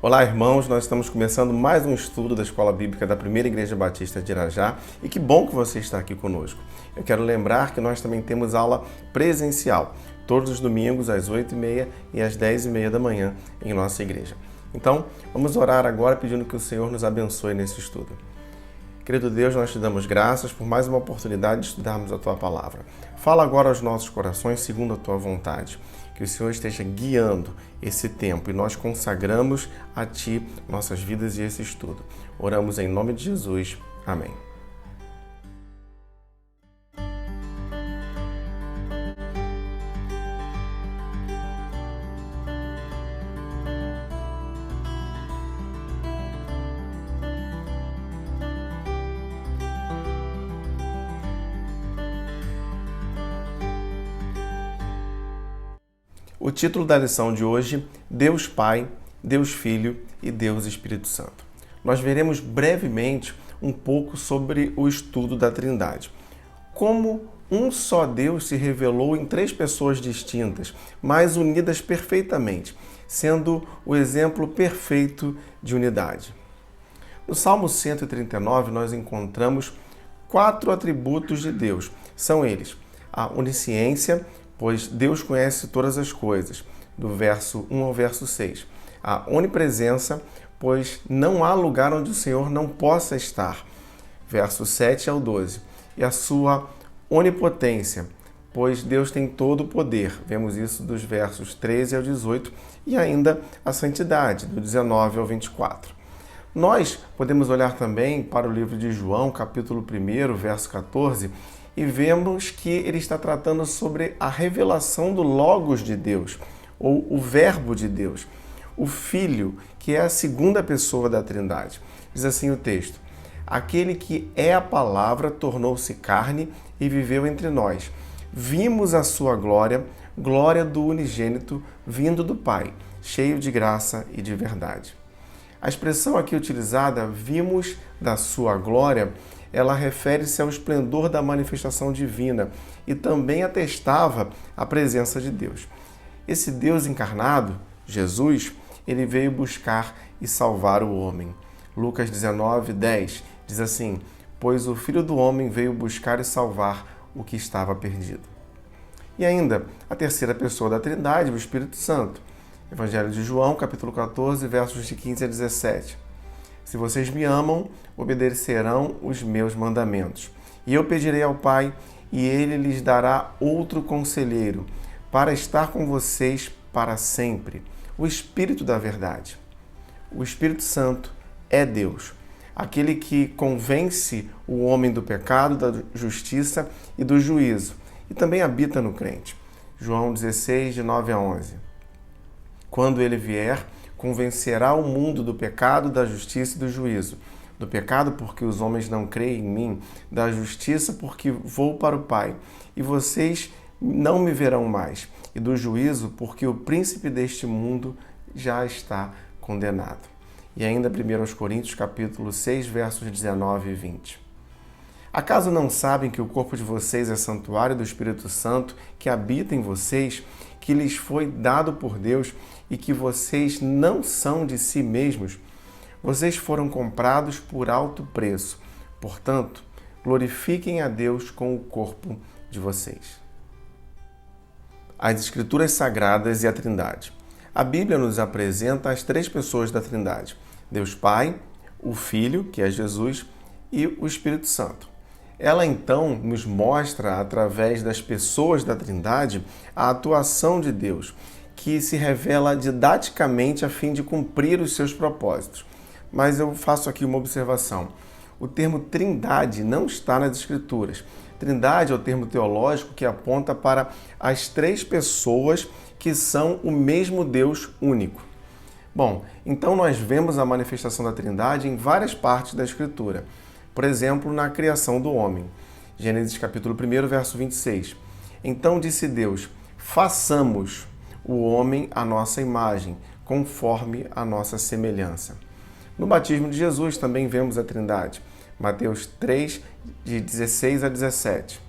Olá, irmãos, nós estamos começando mais um estudo da Escola Bíblica da Primeira Igreja Batista de Irajá e que bom que você está aqui conosco. Eu quero lembrar que nós também temos aula presencial, todos os domingos às 8h30 e às 10h30 da manhã em nossa igreja. Então, vamos orar agora pedindo que o Senhor nos abençoe nesse estudo. Querido Deus, nós te damos graças por mais uma oportunidade de estudarmos a Tua Palavra. Fala agora aos nossos corações segundo a Tua vontade. Que o Senhor esteja guiando esse tempo e nós consagramos a Ti nossas vidas e esse estudo. Oramos em nome de Jesus. Amém. O título da lição de hoje, Deus Pai, Deus Filho e Deus Espírito Santo. Nós veremos brevemente um pouco sobre o estudo da Trindade. Como um só Deus se revelou em três pessoas distintas, mas unidas perfeitamente, sendo o exemplo perfeito de unidade. No Salmo 139, nós encontramos 4 atributos de Deus. São eles: a onisciência, pois Deus conhece todas as coisas, do verso 1 ao verso 6. A onipresença, pois não há lugar onde o Senhor não possa estar, verso 7 ao 12. E a sua onipotência, pois Deus tem todo o poder, vemos isso dos versos 13 ao 18, e ainda a santidade, do 19 ao 24. Nós podemos olhar também para o livro de João, capítulo 1, verso 14, e vemos que ele está tratando sobre a revelação do Logos de Deus, ou o Verbo de Deus, o Filho, que é a segunda pessoa da Trindade. Diz assim o texto: aquele que é a palavra tornou-se carne e viveu entre nós. Vimos a sua glória, glória do unigênito, vindo do Pai, cheio de graça e de verdade. A expressão aqui utilizada, vimos da sua glória, ela refere-se ao esplendor da manifestação divina e também atestava a presença de Deus. Esse Deus encarnado, Jesus, ele veio buscar e salvar o homem. Lucas 19, 10 diz assim: pois o Filho do Homem veio buscar e salvar o que estava perdido. E ainda, a terceira pessoa da Trindade, o Espírito Santo. Evangelho de João, capítulo 14, versos de 15 a 17. Se vocês me amam, obedecerão os meus mandamentos. E eu pedirei ao Pai, e ele lhes dará outro conselheiro, para estar com vocês para sempre, o Espírito da verdade. O Espírito Santo é Deus, aquele que convence o homem do pecado, da justiça e do juízo, e também habita no crente. João 16, de 9 a 11. Quando ele vier, convencerá o mundo do pecado, da justiça e do juízo. Do pecado, porque os homens não creem em mim, da justiça, porque vou para o Pai, e vocês não me verão mais, e do juízo, porque o príncipe deste mundo já está condenado. E ainda 1 Coríntios, capítulo 6, versos 19 e 20. Acaso não sabem que o corpo de vocês é santuário do Espírito Santo, que habita em vocês, que lhes foi dado por Deus e que vocês não são de si mesmos? Vocês foram comprados por alto preço. Portanto, glorifiquem a Deus com o corpo de vocês. As Escrituras Sagradas e a Trindade. A Bíblia nos apresenta as três pessoas da Trindade: Deus Pai, o Filho, que é Jesus, e o Espírito Santo. Ela então nos mostra, através das pessoas da Trindade, a atuação de Deus, que se revela didaticamente a fim de cumprir os seus propósitos. Mas eu faço aqui uma observação. O termo Trindade não está nas Escrituras. Trindade é o termo teológico que aponta para as três pessoas que são o mesmo Deus único. Bom, então nós vemos a manifestação da Trindade em várias partes da Escritura. Por exemplo, na criação do homem. Gênesis capítulo 1, verso 26. Então disse Deus: façamos o homem à nossa imagem, conforme a nossa semelhança. No batismo de Jesus também vemos a Trindade. Mateus 3, de 16 a 17.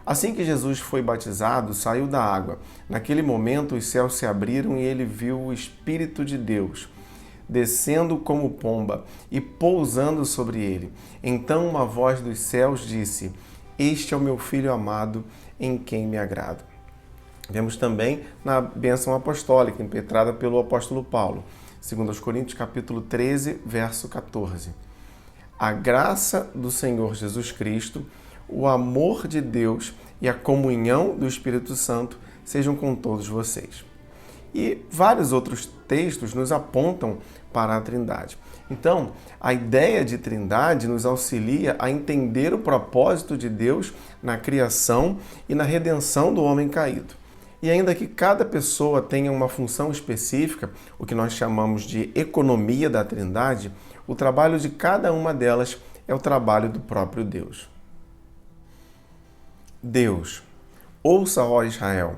Assim que Jesus foi batizado, saiu da água. Naquele momento, os céus se abriram e ele viu o Espírito de Deus descendo como pomba e pousando sobre ele. Então uma voz dos céus disse: Este é o meu Filho amado, em quem me agrado. Vemos também na bênção apostólica, impetrada pelo apóstolo Paulo, 2 Coríntios capítulo 13, verso 14. A graça do Senhor Jesus Cristo, o amor de Deus e a comunhão do Espírito Santo sejam com todos vocês. E vários outros textos nos apontam para a Trindade. Então, a ideia de Trindade nos auxilia a entender o propósito de Deus na criação e na redenção do homem caído. E ainda que cada pessoa tenha uma função específica, o que nós chamamos de economia da Trindade, o trabalho de cada uma delas é o trabalho do próprio Deus. Deus, ouça, ó Israel,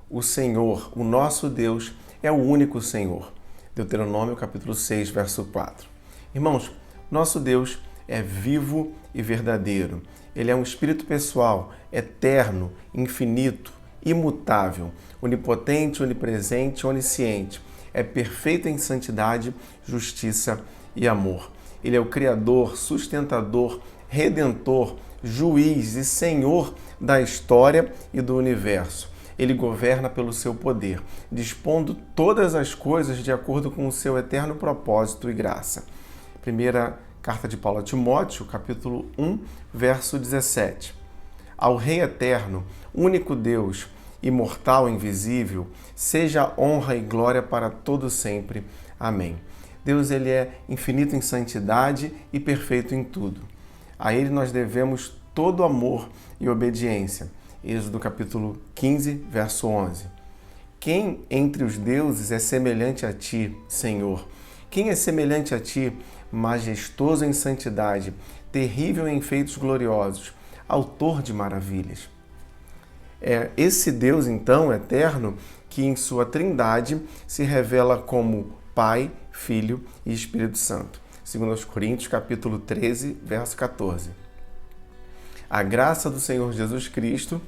o Senhor, o nosso Deus, é o único Senhor. Deuteronômio capítulo 6, verso 4. Irmãos, nosso Deus é vivo e verdadeiro. Ele é um espírito pessoal, eterno, infinito, imutável, onipotente, onipresente, onisciente. É perfeito em santidade, justiça e amor. Ele é o Criador, sustentador, redentor, juiz e senhor da história e do universo. Ele governa pelo seu poder, dispondo todas as coisas de acordo com o seu eterno propósito e graça. Primeira carta de Paulo a Timóteo, capítulo 1, verso 17. Ao Rei eterno, único Deus, imortal e invisível, seja honra e glória para todo sempre. Amém. Deus, ele é infinito em santidade e perfeito em tudo. A ele nós devemos todo amor e obediência. Êxodo capítulo 15, verso 11. Quem entre os deuses é semelhante a ti, Senhor? Quem é semelhante a ti, majestoso em santidade, terrível em feitos gloriosos, autor de maravilhas? É esse Deus, então, eterno, que em sua trindade se revela como Pai, Filho e Espírito Santo. 2 Coríntios, capítulo 13, verso 14. A graça do Senhor Jesus Cristo,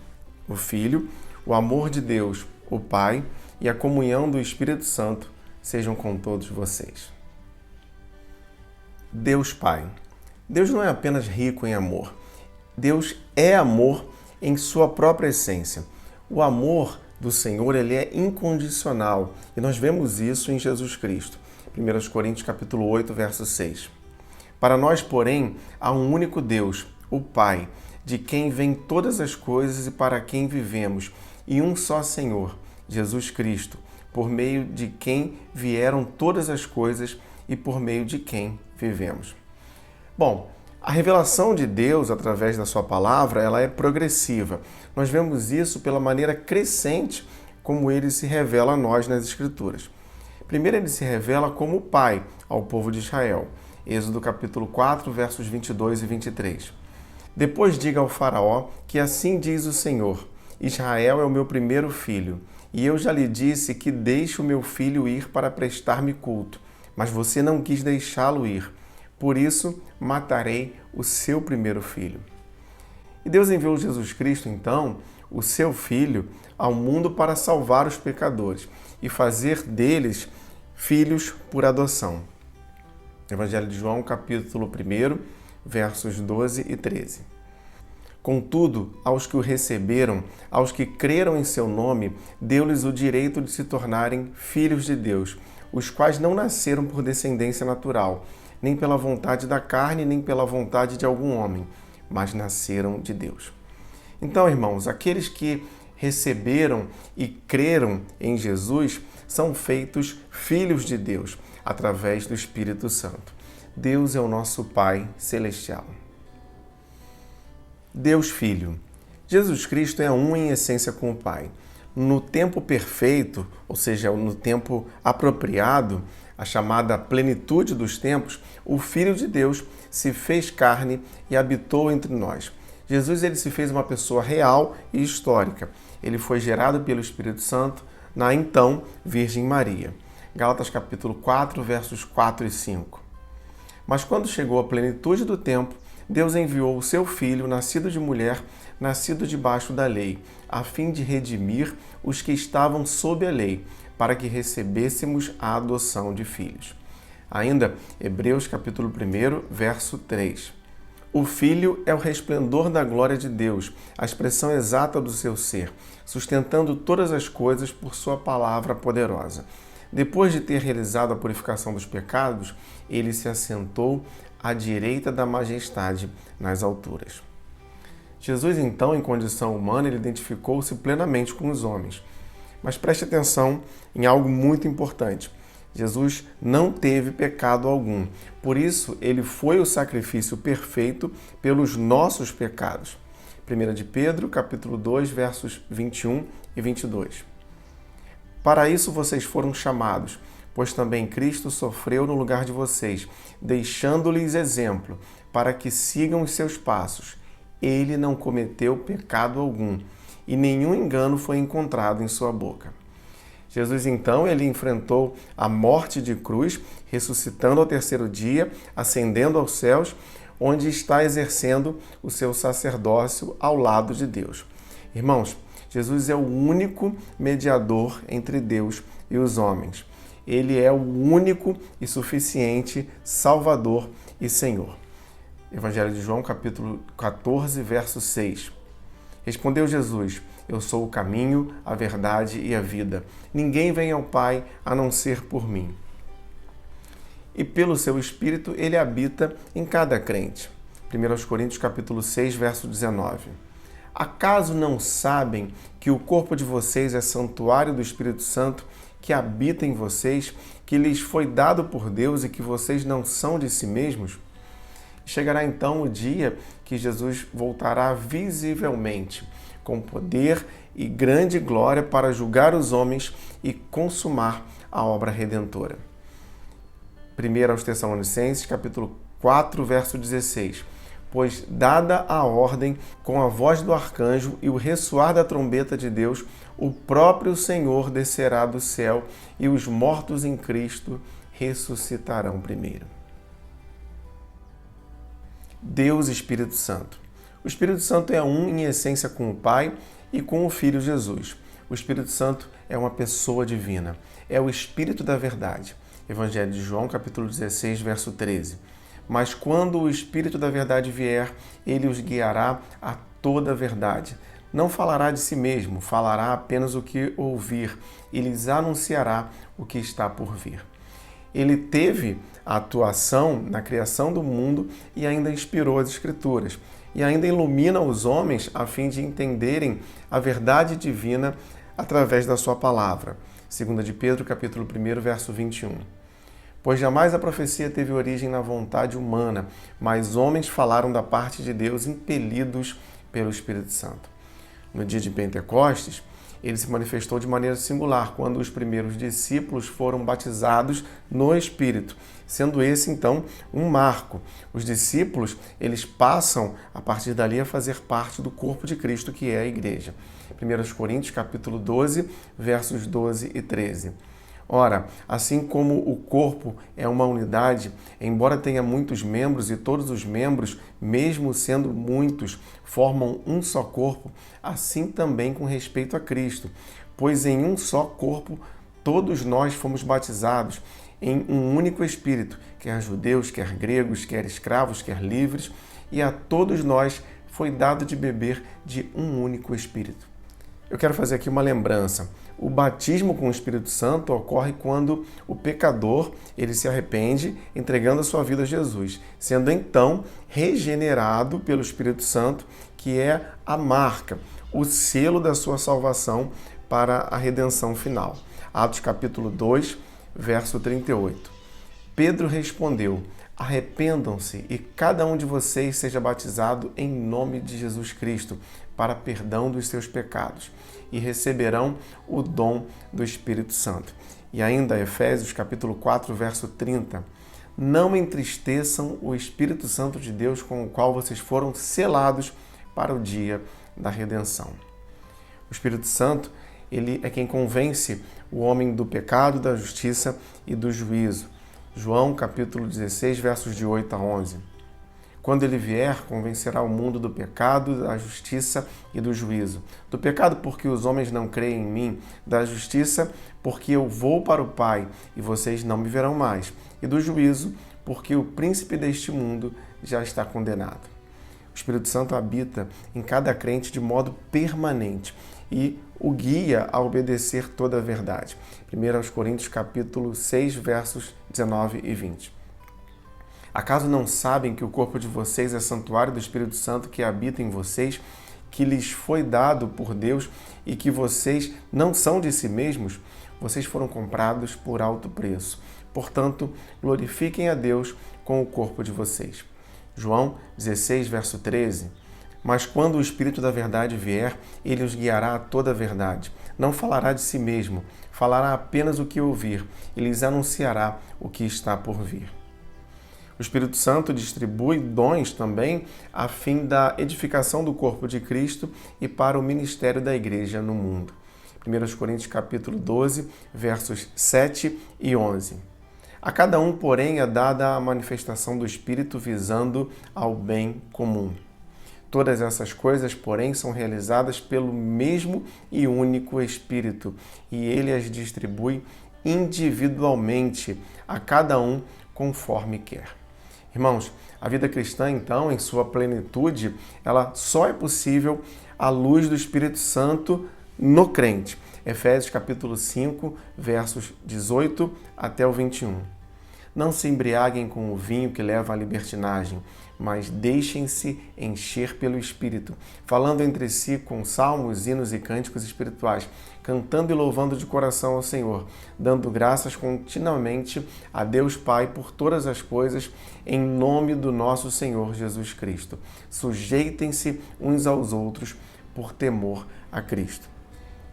o Filho, o amor de Deus, o Pai, e a comunhão do Espírito Santo sejam com todos vocês. Deus Pai. Deus não é apenas rico em amor. Deus é amor em sua própria essência. O amor do Senhor, ele é incondicional, e nós vemos isso em Jesus Cristo. 1 Coríntios capítulo 8, verso 6. Para nós, porém, há um único Deus, o Pai, de quem vêm todas as coisas e para quem vivemos, e um só Senhor, Jesus Cristo, por meio de quem vieram todas as coisas e por meio de quem vivemos. Bom, a revelação de Deus através da sua palavra, ela é progressiva. Nós vemos isso pela maneira crescente como ele se revela a nós nas Escrituras. Primeiro, ele se revela como Pai ao povo de Israel. Êxodo capítulo 4, versos 22 e 23. Depois diga ao faraó que assim diz o Senhor: Israel é o meu primeiro filho, e eu já lhe disse que deixe o meu filho ir para prestar-me culto, mas você não quis deixá-lo ir. Por isso, matarei o seu primeiro filho. E Deus enviou Jesus Cristo, então, o seu Filho, ao mundo para salvar os pecadores e fazer deles filhos por adoção. Evangelho de João, capítulo 1, versos 12 e 13. Contudo, aos que o receberam, aos que creram em seu nome, deu-lhes o direito de se tornarem filhos de Deus, os quais não nasceram por descendência natural, nem pela vontade da carne, nem pela vontade de algum homem, mas nasceram de Deus. Então, irmãos, aqueles que receberam e creram em Jesus são feitos filhos de Deus, através do Espírito Santo. Deus é o nosso Pai celestial. Deus Filho. Jesus Cristo é um em essência com o Pai. No tempo perfeito, ou seja, no tempo apropriado, a chamada plenitude dos tempos, o Filho de Deus se fez carne e habitou entre nós. Jesus, ele se fez uma pessoa real e histórica. Ele foi gerado pelo Espírito Santo na então Virgem Maria. Gálatas capítulo 4, versos 4 e 5. Mas quando chegou a plenitude do tempo, Deus enviou o seu Filho, nascido de mulher, nascido debaixo da lei, a fim de redimir os que estavam sob a lei, para que recebêssemos a adoção de filhos. Ainda, Hebreus capítulo 1, verso 3. O Filho é o resplendor da glória de Deus, a expressão exata do seu ser, sustentando todas as coisas por sua palavra poderosa. Depois de ter realizado a purificação dos pecados, ele se assentou à direita da majestade nas alturas. Jesus, então, em condição humana, ele identificou-se plenamente com os homens. Mas preste atenção em algo muito importante. Jesus não teve pecado algum. Por isso, ele foi o sacrifício perfeito pelos nossos pecados. 1 de Pedro, capítulo 2, versos 21 e 22. Para isso vocês foram chamados, pois também Cristo sofreu no lugar de vocês, deixando-lhes exemplo, para que sigam os seus passos. Ele não cometeu pecado algum, e nenhum engano foi encontrado em sua boca. Jesus, então, ele enfrentou a morte de cruz, ressuscitando ao terceiro dia, ascendendo aos céus, onde está exercendo o seu sacerdócio ao lado de Deus. Irmãos, Jesus é o único mediador entre Deus e os homens. Ele é o único e suficiente Salvador e Senhor. Evangelho de João, capítulo 14, verso 6. Respondeu Jesus: Eu sou o caminho, a verdade e a vida. Ninguém vem ao Pai a não ser por mim. E pelo seu Espírito ele habita em cada crente. 1 Coríntios capítulo 6, verso 19. Acaso não sabem que o corpo de vocês é santuário do Espírito Santo que habita em vocês, que lhes foi dado por Deus e que vocês não são de si mesmos? Chegará então o dia que Jesus voltará visivelmente, com poder e grande glória para julgar os homens e consumar a obra redentora. 1 aos Tessalonicenses, capítulo 4, verso 16. Pois, dada a ordem, com a voz do arcanjo e o ressoar da trombeta de Deus, o próprio Senhor descerá do céu e os mortos em Cristo ressuscitarão primeiro. Deus Espírito Santo. O Espírito Santo é um em essência com o Pai e com o Filho Jesus. O Espírito Santo é uma pessoa divina. É o Espírito da verdade. Evangelho de João, capítulo 16, verso 13. Mas quando o Espírito da verdade vier, ele os guiará a toda a verdade. Não falará de si mesmo, falará apenas o que ouvir e lhes anunciará o que está por vir. Ele teve a atuação na criação do mundo e ainda inspirou as Escrituras. E ainda ilumina os homens a fim de entenderem a verdade divina através da sua palavra. 2 de Pedro, capítulo 1, verso 21. Pois jamais a profecia teve origem na vontade humana, mas homens falaram da parte de Deus impelidos pelo Espírito Santo. No dia de Pentecostes, ele se manifestou de maneira singular quando os primeiros discípulos foram batizados no Espírito, sendo esse, então, um marco. Os discípulos, eles passam, a partir dali, a fazer parte do corpo de Cristo, que é a Igreja. 1 Coríntios, capítulo 12, versos 12 e 13. Ora, assim como o corpo é uma unidade, embora tenha muitos membros e todos os membros, mesmo sendo muitos, formam um só corpo, assim também com respeito a Cristo. Pois em um só corpo todos nós fomos batizados em um único Espírito, quer judeus, quer gregos, quer escravos, quer livres, e a todos nós foi dado de beber de um único Espírito. Eu quero fazer aqui uma lembrança. O batismo com o Espírito Santo ocorre quando o pecador ele se arrepende, entregando a sua vida a Jesus, sendo então regenerado pelo Espírito Santo, que é a marca, o selo da sua salvação para a redenção final. Atos capítulo 2, verso 38. Pedro respondeu: arrependam-se e cada um de vocês seja batizado em nome de Jesus Cristo para perdão dos seus pecados e receberão o dom do Espírito Santo. E ainda Efésios capítulo 4, verso 30. Não entristeçam o Espírito Santo de Deus com o qual vocês foram selados para o dia da redenção. O Espírito Santo, ele é quem convence o homem do pecado, da justiça e do juízo. João capítulo 16, versos de 8 a 11. Quando ele vier, convencerá o mundo do pecado, da justiça e do juízo. Do pecado, porque os homens não creem em mim. Da justiça, porque eu vou para o Pai e vocês não me verão mais. E do juízo, porque o príncipe deste mundo já está condenado. O Espírito Santo habita em cada crente de modo permanente e o guia a obedecer toda a verdade. 1 Coríntios capítulo 6, versos 19 e 20. Acaso não sabem que o corpo de vocês é santuário do Espírito Santo que habita em vocês, que lhes foi dado por Deus e que vocês não são de si mesmos? Vocês foram comprados por alto preço. Portanto, glorifiquem a Deus com o corpo de vocês. João 16, verso 13. Mas quando o Espírito da verdade vier, ele os guiará a toda a verdade. Não falará de si mesmo, falará apenas o que ouvir e lhes anunciará o que está por vir. O Espírito Santo distribui dons também a fim da edificação do corpo de Cristo e para o ministério da igreja no mundo. 1 Coríntios capítulo 12, versos 7 e 11. A cada um, porém, é dada a manifestação do Espírito visando ao bem comum. Todas essas coisas, porém, são realizadas pelo mesmo e único Espírito, e ele as distribui individualmente a cada um conforme quer. Irmãos, a vida cristã, então, em sua plenitude, ela só é possível à luz do Espírito Santo no crente. Efésios capítulo 5, versos 18 até o 21. Não se embriaguem com o vinho que leva à libertinagem, mas deixem-se encher pelo Espírito, falando entre si com salmos, hinos e cânticos espirituais, cantando e louvando de coração ao Senhor, dando graças continuamente a Deus Pai por todas as coisas, em nome do nosso Senhor Jesus Cristo. Sujeitem-se uns aos outros por temor a Cristo.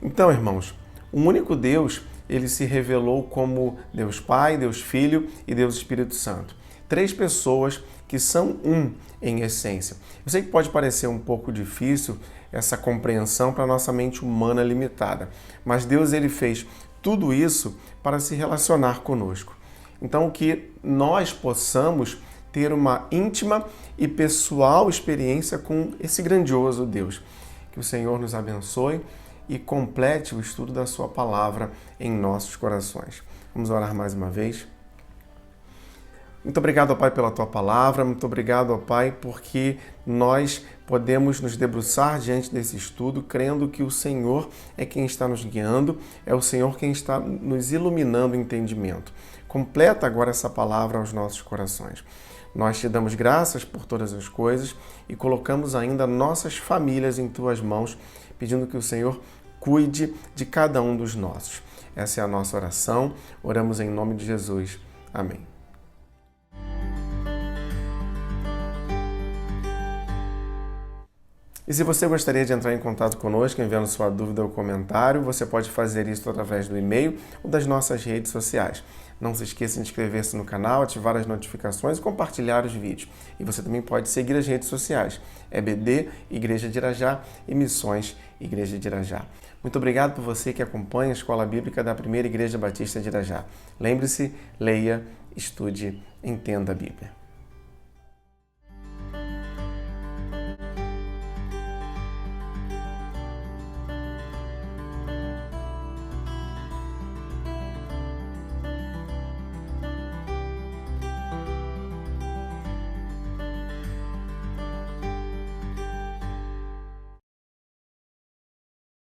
Então, irmãos, o único Deus, ele se revelou como Deus Pai, Deus Filho e Deus Espírito Santo. Três pessoas que são um em essência. Eu sei que pode parecer um pouco difícil essa compreensão para a nossa mente humana limitada, mas Deus ele fez tudo isso para se relacionar conosco. Então, que nós possamos ter uma íntima e pessoal experiência com esse grandioso Deus. Que o Senhor nos abençoe e complete o estudo da sua palavra em nossos corações. Vamos orar mais uma vez. Muito obrigado, ó Pai, pela tua palavra. Muito obrigado, ó Pai, porque nós podemos nos debruçar diante desse estudo, crendo que o Senhor é quem está nos guiando, é o Senhor quem está nos iluminando o entendimento. Completa agora essa palavra aos nossos corações. Nós te damos graças por todas as coisas e colocamos ainda nossas famílias em tuas mãos, pedindo que o Senhor cuide de cada um dos nossos. Essa é a nossa oração. Oramos em nome de Jesus. Amém. E se você gostaria de entrar em contato conosco, enviando sua dúvida ou comentário, você pode fazer isso através do e-mail ou das nossas redes sociais. Não se esqueça de inscrever-se no canal, ativar as notificações e compartilhar os vídeos. E você também pode seguir as redes sociais. EBD, Igreja de Irajá e Missões Igreja de Irajá. Muito obrigado por você que acompanha a Escola Bíblica da Primeira Igreja Batista de Irajá. Lembre-se, leia, estude, entenda a Bíblia.